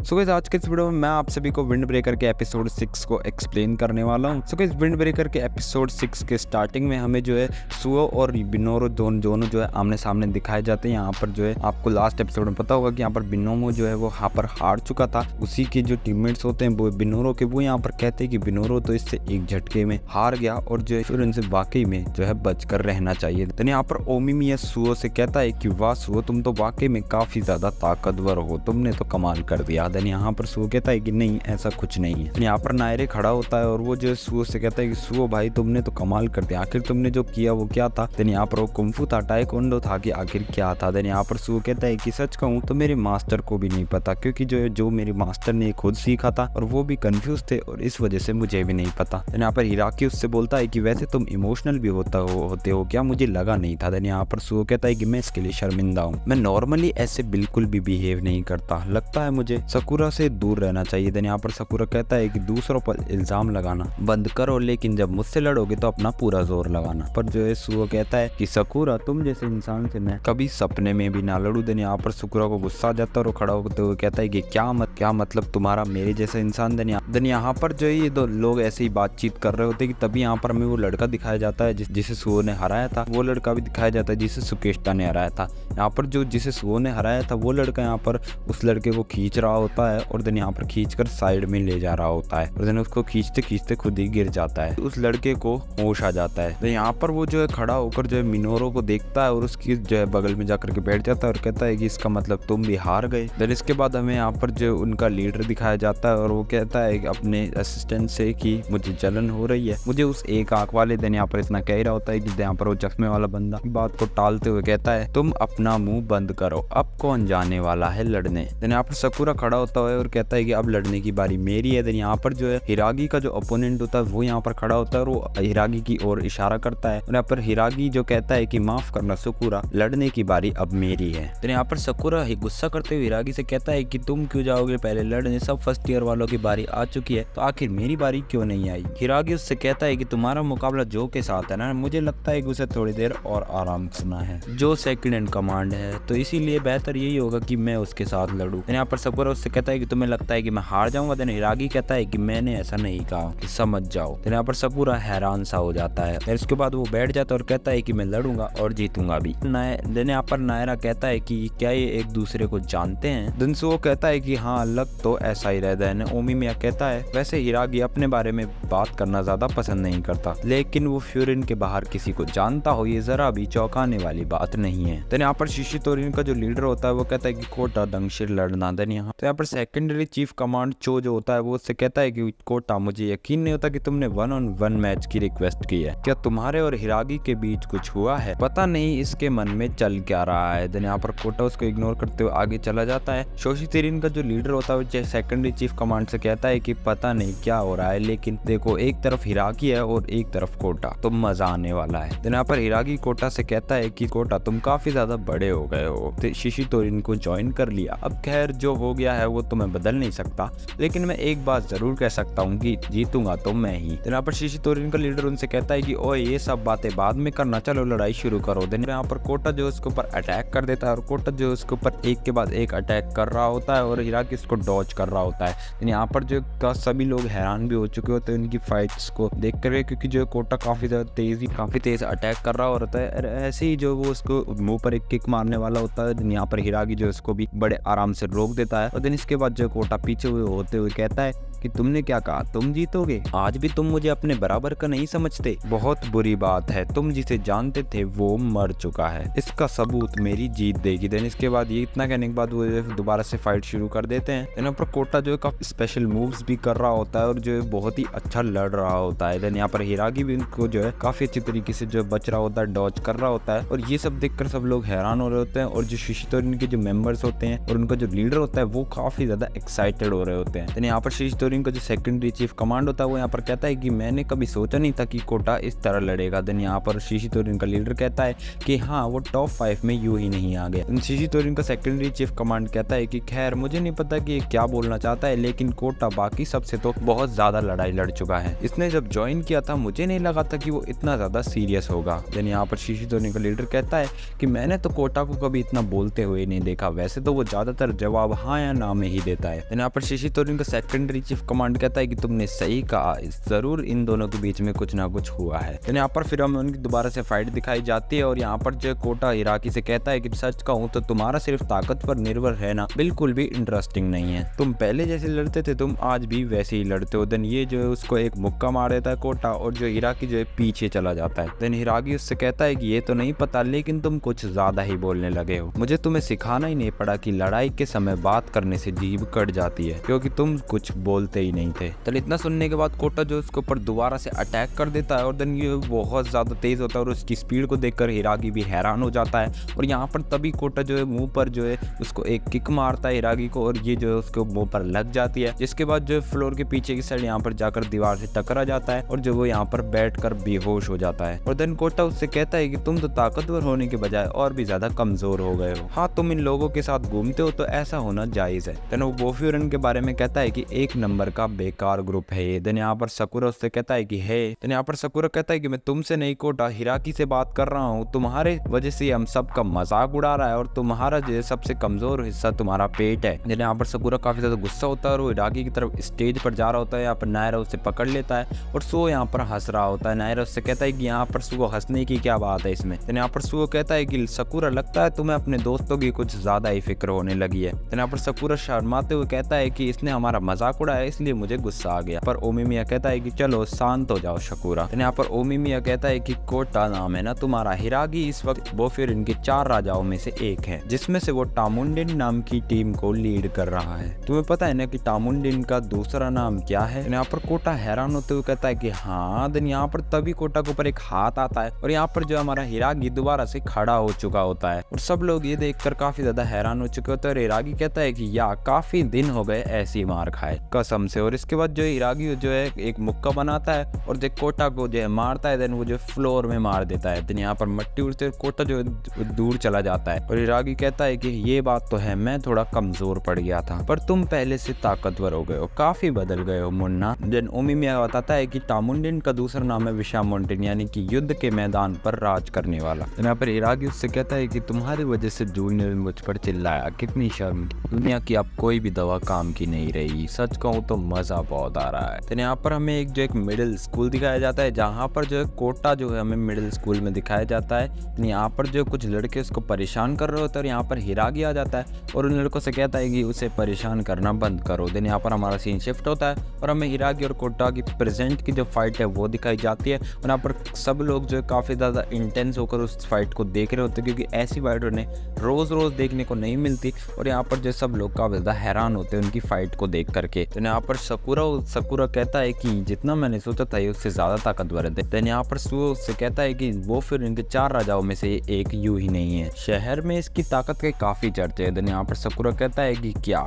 So guys आज के इस वीडियो में मैं आप सभी को विंड ब्रेकर के एपिसोड 6 को एक्सप्लेन करने वाला हूं। सो गाइस विंड ब्रेकर के एपिसोड 6 के स्टार्टिंग में हमें जो है सुओ और बिनोरो दोनों जो है आमने सामने दिखाए जाते हैं। यहाँ पर जो है आपको लास्ट एपिसोड में पता होगा कि यहाँ पर बिनोमो जो है वो यहाँ पर हार चुका था। उसी के जो टीममेट्स होते हैं वो बिनोरो के, वो यहाँ पर कहते हैं कि बिनोरो तो इससे एक झटके में हार गया और जो है फिर उनसे वाकई में जो है बचकर रहना चाहिए। तो यहाँ पर ओमिमिया सुओ से कहता है कि वाह सुओ, तुम तो वाकई में काफी ज्यादा ताकतवर हो, तुमने तो कमाल कर दिया। देन यहाँ पर सुओ कहता है कि नहीं ऐसा कुछ नहीं है। यहाँ पर नायरे खड़ा होता है और वो जो सुओ से कहता है कि सुओ भाई तुमने तो कमाल कर दिया, आखिर तुमने जो किया वो क्या था। देन यहाँ पर वो कुंफू था, टाइकोंडो था कि आखिर क्या था। देन यहाँ पर सुओ कहता है कि सच कहूँ तो मेरे मास्टर को भी नहीं पता, क्योंकि जो मेरे मास्टर ने खुद सीखा था और वो भी कंफ्यूज थे और इस वजह से मुझे भी नहीं पता। देन यहाँ पर हिराकी उससे बोलता है कि वैसे तुम इमोशनल भी होते हो क्या, मुझे लगा नहीं था। देन यहाँ पर सुओ कहता है कि मैं इसके लिए शर्मिंदा हूँ, मैं नॉर्मली ऐसे बिल्कुल भी बिहेव नहीं करता, लगता है मुझे सकुरा से दूर रहना चाहिए। देन यहाँ पर सकुरा कहता है कि दूसरों पर इल्जाम लगाना बंद करो, लेकिन जब मुझसे लड़ोगे तो अपना पूरा जोर लगाना। पर जो है सुओ कहता है कि सकुरा तुम जैसे इंसान से मैं कभी सपने में भी ना लड़ू। देन यहाँ पर सकुरा को गुस्सा आ जाता है और खड़ा होते हुए कहता है कि क्या मतलब तुम्हारा मेरे जैसा इंसान। देन यहाँ पर जो है ये दो लोग ऐसे ही बातचीत कर रहे होते कि तभी यहाँ पर हमें वो लड़का दिखाया जाता है जिसे सुओ ने हराया था। वो लड़का भी दिखाया जाता है जिसे सुकेष्टा ने हराया था। यहाँ पर जो जिसे सुओ ने हराया था वो लड़का यहाँ पर उस लड़के को खींच रहा होता है और देन यहाँ पर खींचकर साइड में ले जा रहा होता है और देन उसको खींचते खींचते खुद ही गिर जाता है। उस लड़के को होश आ जाता है। तो यहाँ पर वो जो है खड़ा होकर जो है मिनोरो को देखता है और उसकी जो है बगल में जाकर के बैठ जाता है और कहता है कि इसका मतलब तुम भी हार गए। देन इसके बाद हमें यहाँ पर जो उनका लीडर दिखाया जाता है और वो कहता है अपने असिस्टेंट से कि मुझे जलन हो रही है, मुझे उस एक आंख वाले। देन यहाँ पर इतना कह रहा होता है कि यहाँ पर वो चश्मे वाला बंदा बात को टालते हुए कहता है तुम अपना मुंह बंद करो, अब कौन जाने वाला है लड़ने। देन यहाँ पर सकुरा खड़ा होता है और कहता है कि अब लड़ने की बारी मेरी है। देन यहाँ पर जो है हिरागी का जो अपोनेंट होता है वो यहाँ पर खड़ा होता है और वो हिरागी की ओर इशारा करता है और यहाँ पर हिरागी जो कहता है कि माफ करना सकुरा, लड़ने की बारी अब मेरी है। देन यहाँ पर सकुरा गुस्सा करते हुए हिरागी से कहता है कि तुम क्यों जाओगे पहले लड़ने, सब फर्स्ट ईयर वालों की बारी आ चुकी है तो आखिर मेरी बारी क्यों नहीं आई। हिरागी उससे कहता है कि तुम्हारा मुकाबला जो के साथ है ना, मुझे लगता है कि उसे थोड़ी देर और आराम करना है, जो सेकंड इन कमांड है, तो इसीलिए बेहतर यही होगा कि मैं उसके साथ लड़ूं। यहाँ पर सकुरा उससे कहता है कि तुम्हें लगता है कि मैं हार जाऊंगा। देन हिरागी कहता है कि मैंने ऐसा नहीं कहा, कि समझ जाओ। तो यहाँ पर सकुरा हैरान सा हो जाता है। फिर इसके बाद वो बैठ जाता है और कहता है कि मैं लड़ूंगा और जीतूंगा भी। देन यहाँ पर नायरा कहता है कि क्या ये एक दूसरे को जानते हैं। देन सुओ कहता है कि हाँ लग तो ऐसा ही रहता है। ओमिमिया कहता है वैसे हिरागी अपने बारे में बात करना ज्यादा पसंद नहीं करता, लेकिन वो फ्यूरिन के बाहर किसी को जानता हो ये जरा भी चौंकाने वाली बात नहीं है। देन यहाँ पर शिशितोरिन का जो लीडर होता है वो कहता है कि कोटा दंगशिर लड़ना। देन यहाँ तो यहाँ पर सेकेंडरी चीफ कमांड चो जो होता है वो उससे कहता है कि कोटा मुझे यकीन नहीं होता कि तुमने 1-on-1 मैच की रिक्वेस्ट की है, क्या तुम्हारे और हिरागी के बीच कुछ हुआ है, पता नहीं इसके मन में चल क्या रहा है। देन यहाँ पर कोटा उसको इग्नोर करते हुए आगे चला जाता है। शिशितोरिन का जो लीडर होता है वो सेकेंडरी चीफ कमांड से कहता है कि पता नहीं क्या हो रहा है, लेकिन देखो एक तरफ हिरागी है और एक तरफ कोटा, तो मजा आने वाला है। देन यहाँ पर हिरागी कोटा से कहता है कि कोटा तुम काफी ज्यादा बड़े हो गए हो, तो शिशितोरिन को ज्वाइन कर लिया, अब खैर जो हो गया है वो तो मैं बदल नहीं सकता, लेकिन मैं एक बात जरूर कह सकता हूँ कि जीतूंगा तो मैं ही। देन यहाँ पर शिशितोरिन का लीडर उनसे कहता है कि ओए ये सब बातें बाद में करना, चलो लड़ाई शुरू करो। देन यहाँ पर कोटा जो उसके ऊपर अटैक कर देता है और कोटा जो उसके ऊपर एक के बाद एक अटैक कर रहा होता है और हिरागी इसको डॉज कर रहा होता है। यहाँ पर जो सभी लोग हैरान भी हो चुके होते हैं उनकी फाइट्स को देख कर, क्योंकि जो कोटा काफी तेज अटैक कर रहा होता है। ऐसे ही जो वो उसको मुंह पर एक किक मारने वाला होता है, यहाँ पर हिरागी जो उसको भी बड़े आराम से रोक देता है और दिन इसके बाद जो कोटा पीछे हुए होते हुए कहता है कि तुमने क्या कहा, तुम जीतोगे, आज भी तुम मुझे अपने बराबर का नहीं समझते, बहुत बुरी बात है, तुम जिसे जानते थे वो मर चुका है, इसका सबूत मेरी जीत देगी। देन इसके बाद ये इतना कहने के बाद वो दोबारा से फाइट शुरू कर देते हैं। यहाँ पर कोटा जो है काफी स्पेशल मूव्स भी कर रहा होता है और जो है बहुत ही अच्छा लड़ रहा होता है। देन यहाँ पर हिरागी भी उनको जो है काफी अच्छी तरीके से जो बच रहा होता है, डॉज कर रहा होता है और ये सब देखकर सब लोग हैरान हो रहे होते हैं और जो शिशितोरिन के जो मेंबर्स होते हैं और उनका जो लीडर होता है वो काफी ज्यादा एक्साइटेड हो रहे होते हैं। यहाँ पर शिशितोरिन शिशितोरिन का जो सेकेंडरी चीफ कमांड होता है वो यहाँ पर कहता है कि मैंने कभी सोचा नहीं था कि कोटा इस तरह लड़ेगा। देन यहाँ पर शिशितोरिन का लीडर कहता है कि हाँ वो टॉप 5 में यूं ही नहीं आ गया। शिशितोरिन का सेकेंडरी चीफ कमांड कहता है कि खैर मुझे नहीं पता कि ये क्या बोलना चाहता है, लेकिन कोटा बाकी सबसे तो बहुत ज्यादा लड़ाई लड़ चुका है। इसने जब ज्वाइन किया था मुझे नहीं लगा था कि वो इतना ज्यादा सीरियस होगा। देन यहाँ पर शिशितोरिन का लीडर कहता है कि मैंने तो कोटा को कभी इतना बोलते हुए नहीं देखा, वैसे तो वो ज्यादातर जवाब हाँ या ना में ही देता है। देन यहाँ पर शिशितोरिन का सेकेंडरी चीफ कमांड कहता है कि तुमने सही कहा, जरूर इन दोनों के बीच में कुछ ना कुछ हुआ है। देन यहाँ पर फिर हमें उनकी दोबारा से फाइट दिखाई जाती है और यहाँ पर जो कोटा हिराकी से कहता है कि सच कहूँ तो तुम्हारा सिर्फ ताकत पर निर्भर रहना बिल्कुल भी इंटरेस्टिंग नहीं है। तुम पहले जैसे लड़ते थे तुम आज भी वैसे ही लड़ते हो। देन ये जो है उसको एक मुक्का मार देता है कोटा और जो हिराकी जो है पीछे चला जाता है। देन हिराकी उससे कहता है कि ये तो नहीं पता लेकिन तुम कुछ ज्यादा ही बोलने लगे हो, मुझे तुम्हें सिखाना ही नहीं पड़ा कि लड़ाई के समय बात करने से जीभ कट जाती है क्योंकि तुम कुछ बोलते ही नहीं थे। तो इतना सुनने के बाद कोटा जो उसके ऊपर दोबारा से अटैक कर देता है और देन ये बहुत ज्यादा तेज होता है और उसकी स्पीड को देखकर हिरागी भी हैरान हो जाता है। और यहाँ पर तभी कोटा जो है मुंह पर जो है उसको एक किक मारता है हिरागी को और ये जो है उसके मुंह पर लग जाती है, जिसके बाद जो है फ्लोर के पीछे की साइड यहाँ पर जाकर दीवार से टकरा जाता है और जो वो यहाँ पर बैठकर बेहोश हो जाता है। और देन कोटा उससे कहता है कि तुम तो ताकतवर होने के बजाय और भी ज्यादा कमजोर हो गए हो। हाँ तुम इन लोगों के साथ घूमते हो तो ऐसा होना जायज है। देन वो बोफ्यूरन के बारे में कहता है कि एक नंबर का बेकार ग्रुप है ये। देन यहाँ पर सकुरा उससे कहता है कि है। देन यहाँ पर सकुरा कहता है कि मैं तुमसे नहीं कोटा हिराकी से बात कर रहा हूँ, तुम्हारे वजह से हम सबका मजाक उड़ा रहा है और तुम्हारा जो सबसे कमजोर हिस्सा तुम्हारा पेट है। देन यहाँ पर सकुरा काफी ज्यादा गुस्सा होता है और वो हिराकी की तरफ स्टेज पर जा रहा होता है। यहाँ पर नायरा उसे पकड़ लेता है और सुओ यहाँ पर हंस रहा होता है। नायरा उससे कहता है कि यहाँ पर सुओ हंसने की क्या बात है इसमें। देन यहाँ पर सुओ कहता है कि सकुरा लगता है तुम्हें अपने दोस्तों की कुछ ज्यादा ही फिक्र होने लगी है। देन यहाँ पर सकुरा शर्माते हुए कहता है कि इसने हमारा मजाक उड़ाया इसलिए मुझे गुस्सा आ गया। पर ओमिमिया कहता है कि चलो शांत हो जाओ शकूरा। देन यहाँ पर ओमिमिया कहता है कि कोटा नाम है ना तुम्हारा, हिरागी इस वक्त बोफ्यूरिन के 4 राजाओं में से एक है जिसमें से वो टामुंडिन नाम की टीम को लीड कर रहा है। तुम्हें पता है ना कि टामुंडिन का दूसरा नाम क्या है। यहाँ पर कोटा हैरान होते हुए कहता है कि हाँ। देन यहाँ पर तभी कोटा के ऊपर एक हाथ आता है और यहाँ पर जो हमारा हिरागी दोबारा से खड़ा हो चुका होता है और सब लोग ये देखकर काफी ज्यादा हैरान हो चुके होते हैं। और हिरागी कहता है कि या काफी दिन हो गए ऐसी मार खाए कसम से। और इसके बाद जो हिरागी जो है एक मुक्का बनाता है और जो कोटा को जो है मारता है। देन वो जो फ्लोर में मार देता है। देन यहाँ पर मट्टी उड़ते कोटा जो दूर चला जाता है और हिरागी कहता है कि ये बात तो है मैं थोड़ा कमजोर पड़ गया था पर तुम पहले से ताकतवर हो गए हो, काफी बदल गए हो मुन्ना। देन ओमिमिया बताता है कि टामुंडिन का दूसरा नाम है विशामुंडिन यानी कि युद्ध के मैदान पर राज करने वाला। यहाँ पर हिरागी उससे कहता है कि तुम्हारी वजह से जूनियर ने मुझ पर चिल्लाया, कितनी शर्म, दुनिया की अब कोई भी दवा काम की नहीं रही, सच कहूँ तो मजा बहुत आ रहा है। तो यहाँ पर हमें एक मिडिल स्कूल दिखाया जाता है जहाँ पर जो है कोटा जो है हमें मिडिल स्कूल में दिखाया जाता है। यहाँ पर जो कुछ लड़के उसको परेशान कर रहे होते हैं और यहाँ पर हिरागी आ जाता है और उन लड़कों से कहता है कि उसे परेशान करना बंद करो। देन यहाँ पर हमारा सीन शिफ्ट होता है और हमें हिरागी और कोटा की प्रेजेंट की जो फाइट है वो दिखाई जाती है और यहाँ पर सब लोग जो है काफी ज्यादा इंटेंस होकर उस फाइट को देख रहे होते हैं क्योंकि ऐसी फाइट उन्हें रोज रोज देखने को नहीं मिलती। और यहाँ पर जो सब लोग काफी ज्यादा हैरान होते हैं उनकी फाइट को देख करके। तो यहाँ पर सकुरा कहता है कि जितना मैंने सोचा था उससे ज्यादा ताकतवर है। देन यहाँ पर सुओ उससे कहता है कि वो फिर इनके 4 राजाओं में से एक यूं ही नहीं है, शहर में इसकी ताकत के काफी चर्चे हैं। देन यहाँ पर सकुरा कहता है कि क्या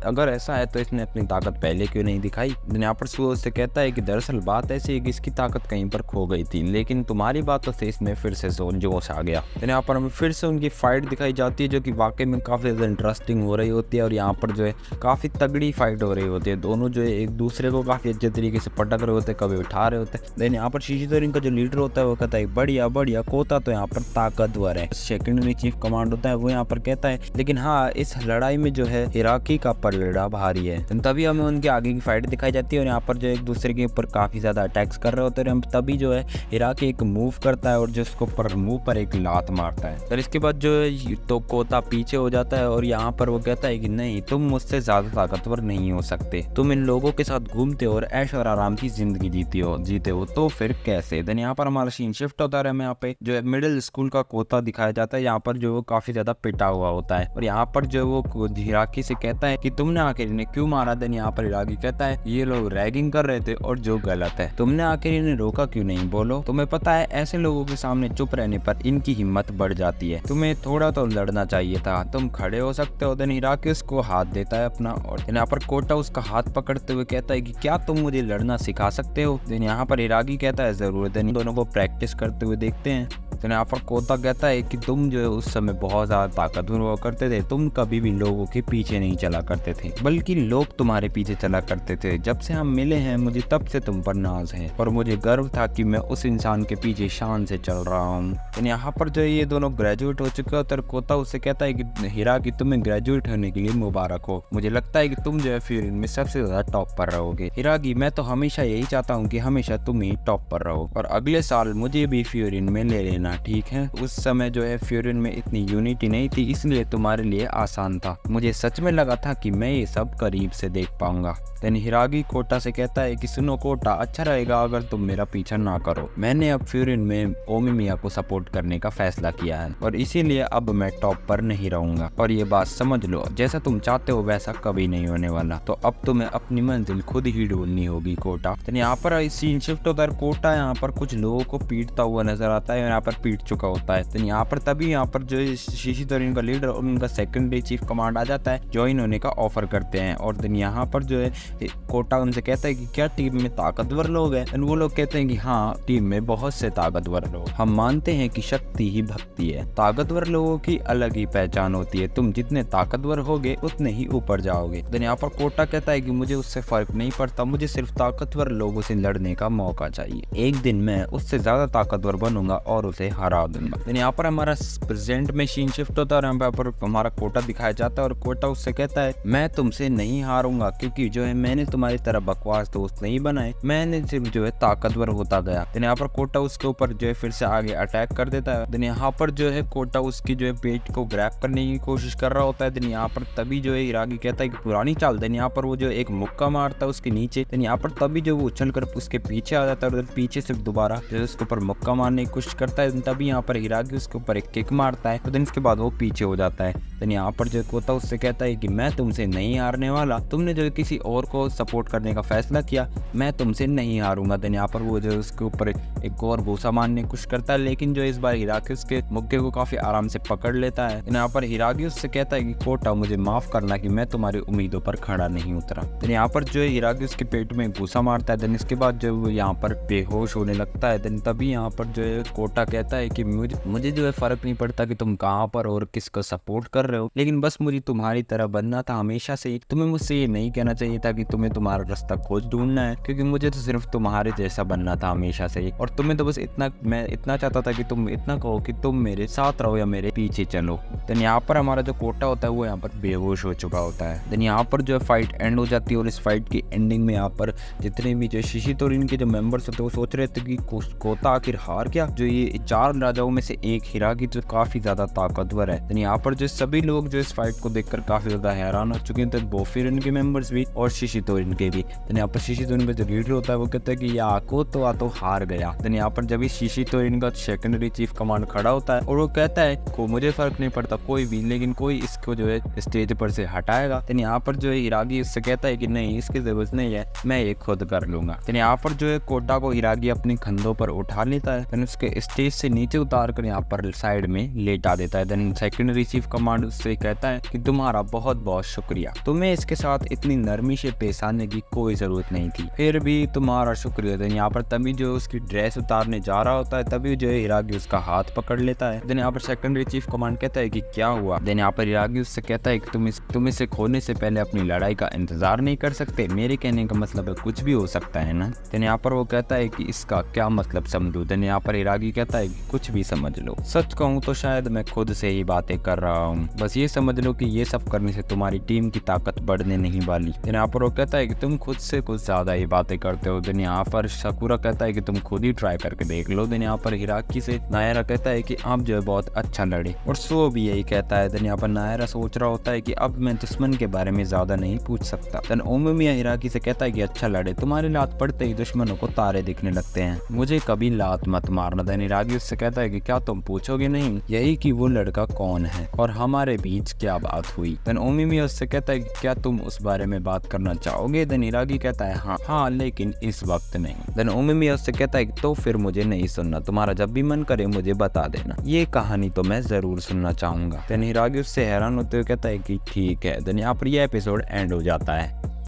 अगर ऐसा है तो इसने अपनी ताकत पहले क्यों नहीं दिखाई। देन यहाँ पर सुओ उससे कहता है कि दरअसल बात ऐसी है कि इसकी ताकत कहीं पर खो गई थी लेकिन तुम्हारी बातों से इसमें फिर से जोश आ गया। देन यहाँ पर हमें फिर से उनकी फाइट दिखाई जाती है जो कि वाकई में काफी ज्यादा इंटरेस्टिंग हो रही होती है और यहाँ पर जो है काफी तगड़ी फाइट हो रही होती है। दोनों जो है एक दूसरे को काफी अच्छे तरीके से पटक रहे होते हैं, कभी उठा रहे होते हैं। देन यहाँ पर शिशितोरिन का जो लीडर होता है वो कहता है बढ़िया बढ़िया, कोटा तो यहाँ पर ताकतवर है। सेकेंडरी चीफ कमांड होता है वो यहाँ पर कहता है लेकिन हाँ इस लड़ाई में जो है हिराकी का पलड़ा भारी है। तभी हमें उनके आगे की फाइट दिखाई जाती है और यहाँ पर जो एक दूसरे के ऊपर काफी ज्यादा अटैक्स कर रहे होते हैं। तभी जो है हिराकी एक मूव करता है और जो उसको पर मुंह पर एक लात मारता है। फिर इसके बाद जो है तो कोटा पीछे हो जाता है और यहाँ पर वो कहता है कि नहीं तुम मुझसे ज्यादा ताकतवर नहीं हो सकते, तुम इन लोगों के साथ घूमते हो और ऐश और आराम की जिंदगी जीते हो तो फिर कैसे। देन यहाँ पर हमारा सीन शिफ्ट होता है। हमें यहाँ पे जो है मिडिल स्कूल का कोटा दिखाया जाता है। यहाँ पर जो वो काफी ज्यादा पिटा हुआ होता है और यहाँ पर जो वो हिराकी से कहता है कि तुमने आखिर इन्हें क्यों मारा। देन यहाँ पर हिराकी कहता है ये लोग रैगिंग कर रहे थे और जो गलत है, तुमने आखिर इन्हें रोका क्यों नहीं, बोलो। तुम्हें पता है ऐसे लोगों के सामने चुप रहने पर इनकी हिम्मत बढ़ जाती है, तुम्हें थोड़ा तो लड़ना चाहिए था, तुम खड़े हो सकते हो। देन हिराकी उसको हाथ देता है अपना और यहाँ पर कोटा उसका हाथ पकड़ते हुए कहता है कि क्या तुम मुझे लड़ना सिखा सकते हो। देन यहाँ पर हिरागी कहता है जरूर। देन दोनों को प्रैक्टिस करते हुए देखते हैं। तो यहाँ पर कोता कहता है कि तुम जो है उस समय बहुत ज़्यादा ताकतवर हुआ करते थे, तुम कभी भी लोगों के पीछे नहीं चला करते थे, बल्कि लोग तुम्हारे पीछे चला करते थे। जब से हम मिले हैं मुझे तब से तुम पर नाज है और मुझे गर्व था कि मैं उस इंसान के पीछे शान से चल रहा हूँ। तो यहाँ पर जो है ये दोनों ग्रेजुएट हो चुके हो। तो कोता उससे कहता है कि हिरागी तुम्हें ग्रेजुएट होने के लिए मुबारक हो, मुझे लगता है कि तुम जो है फ्यूरिन में सबसे ज्यादा टॉप पर रहोगे। हिरागी मैं तो हमेशा यही चाहता हूँ कि हमेशा तुम ही टॉप पर रहो और अगले साल मुझे भी फ्यूरिन में ले लेना, ठीक है। उस समय जो है फ्यूरिन में इतनी यूनिटी नहीं थी, इसलिए तुम्हारे लिए आसान था। मुझे सच में लगा था कि मैं ये सब करीब से देख पाऊंगा। देन हिरागी कोटा से कहता है कि सुनो कोटा, अच्छा रहेगा अगर तुम मेरा पीछा ना करो। मैंने अब फ्यूरिन में ओमिमिया को सपोर्ट करने का फैसला किया है और इसीलिए अब मैं टॉप पर नहीं रहूंगा और ये बात समझ लो, जैसा तुम चाहते हो वैसा कभी नहीं होने वाला। तो अब तुम्हें अपनी मंजिल खुद ही ढूंढनी होगी कोटा। तो यहाँ पर सीन शिफ्ट होता है। कोटा यहाँ पर कुछ लोगों को पीटता हुआ नजर आता है, यहाँ पर पीट चुका होता है। तो यहाँ पर तभी यहाँ पर जो शिशितोरिन का लीडर और उनका सेकेंडरी चीफ कमांड आ जाता है, ज्वाइन होने का ऑफर करते हैं। और देन यहाँ पर जो है कोटा उनसे कहता है कि क्या टीम में ताकतवर लोग हैं। वो लोग कहते हैं कि हाँ, टीम में बहुत से ताकतवर लोग, हम मानते हैं कि शक्ति ही भक्ति है। ताकतवर लोगों की अलग ही पहचान होती है, तुम जितने ताकतवर होगे उतने ही ऊपर जाओगे। देन यहाँ पर कोटा कहता है कि मुझे उससे फर्क नहीं पड़ता, मुझे सिर्फ ताकतवर लोगों से लड़ने का मौका चाहिए। एक दिन मैं उससे ज्यादा ताकतवर बनूंगा और उसे हरा दूंगा। देन यहाँ पर हमारा प्रेजेंट में सीन शिफ्ट होता है और यहाँ पर हमारा कोटा दिखाया जाता है और कोटा उससे कहता है मैं तुमसे नहीं हारूंगा, क्योंकि जो है मैंने तुम्हारी तरह बकवास दोस्त नहीं बनाए, मैंने सिर्फ जो है ताकतवर होता गया। देन यहाँ पर कोटा उसके ऊपर जो है फिर से आगे अटैक कर देता है। देन यहाँ पर जो है कोटा उसकी जो है पेट को ग्रैब करने की कोशिश कर रहा होता है। देन यहाँ पर तभी जो है हिरागी कहता है कि पुरानी चाल। देन यहाँ पर वो जो एक मुक्का मारता है उसके नीचे। देन यहाँ पर तभी जो वो उछल कर उसके पीछे आ जाता है और पीछे से दोबारा जो है उसके ऊपर मुक्का मारने की कोशिश करता है। तभी यहाँ पर हिरागी उसके ऊपर एक किक मारता है। तो देन इसके बाद वो पीछे हो जाता है। देन यहाँ पर जो कोता उससे कहता है कि मैं तुमसे नहीं हारने वाला, तुमने जो किसी और को सपोर्ट करने का फैसला किया, मैं तुमसे नहीं हारूंगा। देन यहाँ पर वो जो उसके ऊपर एक और घूसा मारने की कोशिश करता है, लेकिन जो इस बार हिरागी उसके मुक्के को काफी आराम से पकड़ लेता है। यहाँ पर हिरागी उससे कहता है कि कोटा मुझे माफ करना कि मैं तुम्हारी उम्मीदों पर खड़ा नहीं उतरा। देन यहाँ पर जो है हिरागी उसके पेट में घूसा मारता है। देन इसके बाद जो वो यहाँ पर बेहोश होने लगता है। देन तभी यहाँ पर जो है कोटा कहता है कि मुझे जो है फर्क नहीं पड़ता कि तुम कहाँ पर और किसको सपोर्ट कर रहे हो, लेकिन बस मुझे तुम्हारी तरह बनना था हमेशा से ही। तुम्हें मुझसे ये नहीं कहना चाहिए था कि तुम्हें तुम्हारा रास्ता खोज ढूंढना है, क्योंकि मुझे तो सिर्फ तुम्हारे जैसा बनना था हमेशा से ही। और तुम्हें तो बस मैं इतना चाहता था कि तुम इतना कहो कि तुम मेरे साथ रहो या मेरे पीछे चलो। देन यहाँ पर हमारा जो कोटा होता है वो यहाँ पर बेहोश हो चुका होता है। देन यहाँ पर जो है फाइट एंड हो जाती है और इस फाइट की एंडिंग में यहाँ पर जितने भी जो शिशितोरिन के जो मेंबर्स होते हैं वो सोच रहे थे कि कोता आखिर हार गया। जो ये 4 राजाओं में से एक हिरागी जो काफी ज्यादा ताकतवर है। देन यहाँ पर जो सभी लोग जो इस फाइट को देखकर काफी ज्यादा हैरान हो चुके हैं, बोफिरिन के मेंबर्स भी और शिशितोरिन के भी। देन यहाँ पर शिशितोरिन का जो लीडर होता है वो कहता है कि या कोता तो हार गया। देन यहाँ पर जब शिशितोरिन का सेकेंडरी चीफ कमांड खड़ा होता है और वो कहता है को मुझे फर्क नहीं पड़ता कोई भी, लेकिन कोई इसको जो है स्टेज पर से हटाएगा। देन यहाँ पर जो है हिरागी उससे कहता है कि नहीं, इसकी जरूरत नहीं है, मैं ये खुद कर लूंगा। देन यहाँ पर जो है कोटा को हिरागी अपने कंधों पर उठा लेता है। देन उसके स्टेज से नीचे उतार कर यहाँ पर साइड में लेटा देता है। देन सेकेंडरी चीफ कमांड उससे कहता है कि तुम्हारा बहुत बहुत शुक्रिया, तुम्हें इसके साथ इतनी नरमी से पेश आने की कोई जरूरत नहीं थी, फिर भी तुम्हारा शुक्रिया। देन यहाँ पर तभी जो उसकी ड्रेस उतारने जा रहा होता है तभी जो है हिरागी उसका हाथ पकड़ लेता है। देन यहाँ पर सेकेंडरी चीफ कमांड कहता है कि क्या हुआ। देन यहाँ पर हिरागी उससे कहता है कि तुम इसे खोने से पहले अपनी लड़ाई का इंतजार नहीं कर सकते, मेरे कहने का मतलब है कुछ भी हो सकता है ना। देन यहाँ पर वो कहता है कि इसका क्या मतलब समझू। देन यहाँ पर हिरागी कहता है कि कुछ भी समझ लो, सच कहूँ तो शायद मैं खुद से ही बातें कर रहा हूँ, बस ये समझ लो कि ये सब करने से तुम्हारी टीम की ताकत बढ़ने नहीं वाली। देन यहाँ पर वो कहता है कि तुम खुद से कुछ ज्यादा ही बातें करते हो। देन यहाँ पर साकुरा कहता है कि तुम खुद ही ट्राई करके देख लो। देन यहाँ पर हिराकी से नायरा कहता है कि आप जो है बहुत अच्छा लड़े, और सो भी यही कहता है। देन यहाँ पर नायरा सोच रहा होता है कि अब मैं दुश्मन के बारे में ज्यादा नहीं पूछ सकता। देन ओमिमिया हिराकी से कहता है कि अच्छा लड़े, तुम्हारी लात पड़ते ही दुश्मनों को तारे दिखने लगते हैं, मुझे कभी लात मत मारना। देन हिराकी उससे कहता है कि क्या तुम पूछोगे नहीं यही कि वो लड़का कौन है और हमारे बीच क्या बात हुई। देन ओमिमिया उससे कहता है कि क्या तुम उस बारे में बात करना चाहोगे। देन हिराकी कहता है हाँ लेकिन इस वक्त नहीं। देन ओमिमिया उससे कहता है कि तो फिर मुझे नहीं सुनना, तुम्हारा जब भी मन करे मुझे बता देना, ये कहानी तो मैं जरूर सुनना चाहूंगा। देन हिरागी उससे हैरान होते हुए कहता है कि ठीक है। देन यहाँ पर यह एपिसोड एंड हो जाता है।